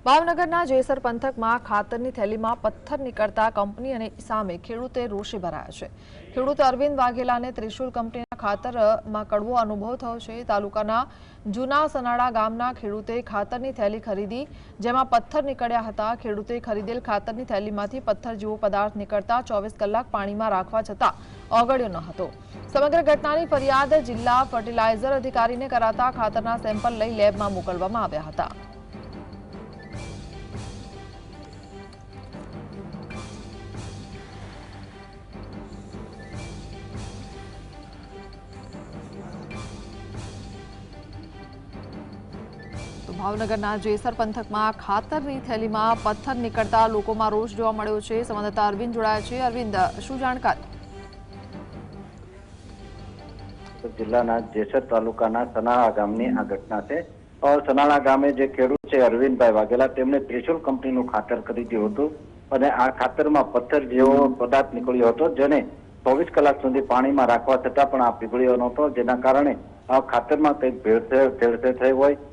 ભાવનગરના જેસર પંથકમાં ખાતરની થેલીમાં પથ્થર નીકળતા કંપની અને સામે ખેડૂતે રોષે ભરાયા છે। ખેડૂત અરવિંદ વાઘેલાને ત્રિશુલ કંપનીના ખાતરમાં કડવો અનુભવ થયો છે। તાલુકાના જૂના સનાળા ગામના ખેડૂતે ખાતરની થેલી ખરીદી, જેમાં પથ્થર નીકળ્યા હતા। ખેડૂતે ખરીદેલ ખાતરની થેલીમાંથી પથ્થર જેવો પદાર્થ નીકળતા 24 કલાક પાણીમાં રાખવા છતાં ઓગળ્યો ન હતો। સમગ્ર ઘટનાની ફરિયાદ જિલ્લા ફર્ટિલાઇઝર અધિકારીને કરાતા ખાતરના સેમ્પલ લઈ લેબમાં મોકલવામાં આવ્યા હતા। ભાવનગરના જેસર પંથકમાં ખાતરની થેલીમાં પથ્થર નીકળતા લોકોમાં રોષ જોવા મળ્યો છે। સંવાદદાતા અરવિંદ જોડાયા છે। અરવિંદ, શું જાણકારી? જિલ્લાના જેસર તાલુકાના સનાળા ગામની આ ઘટના છે। સનાળા ગામે જે ખેડૂત છે અરવિંદભાઈ વાઘેલા, તેમણે ત્રિશુલ કંપનીનું ખાતર ખરીદ્યું હતું અને આ ખાતરમાં પથ્થર જેવો પદાર્થ નીકળ્યો હતો, જેને 24 કલાક સુધી પાણીમાં રાખવા છતાં પણ આ પીગળ્યો નહોતો, જેના કારણે આ ખાતરમાં કંઈક ભેળસેળ થઈ હોય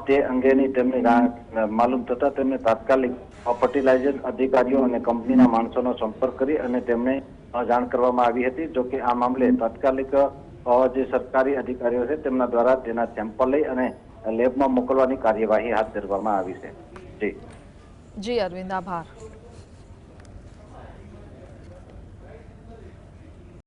તે અંગેની તેમને માલુમ થતા તેમને તાત્કાલિક ફર્ટિલાઇઝર અધિકારીઓ અને કંપનીના માણસોનો સંપર્ક કરી અને તેમને જાણ કરવામાં આવી હતી। જો કે આ મામલે તાત્કાલિક જે સરકારી અધિકારીઓ છે તેમના દ્વારા તેના સેમ્પલ લઈ અને લેબમાં મોકલવાની કાર્યવાહી હાથ ધરવામાં આવી છે। જી અરવિંદ, આભાર।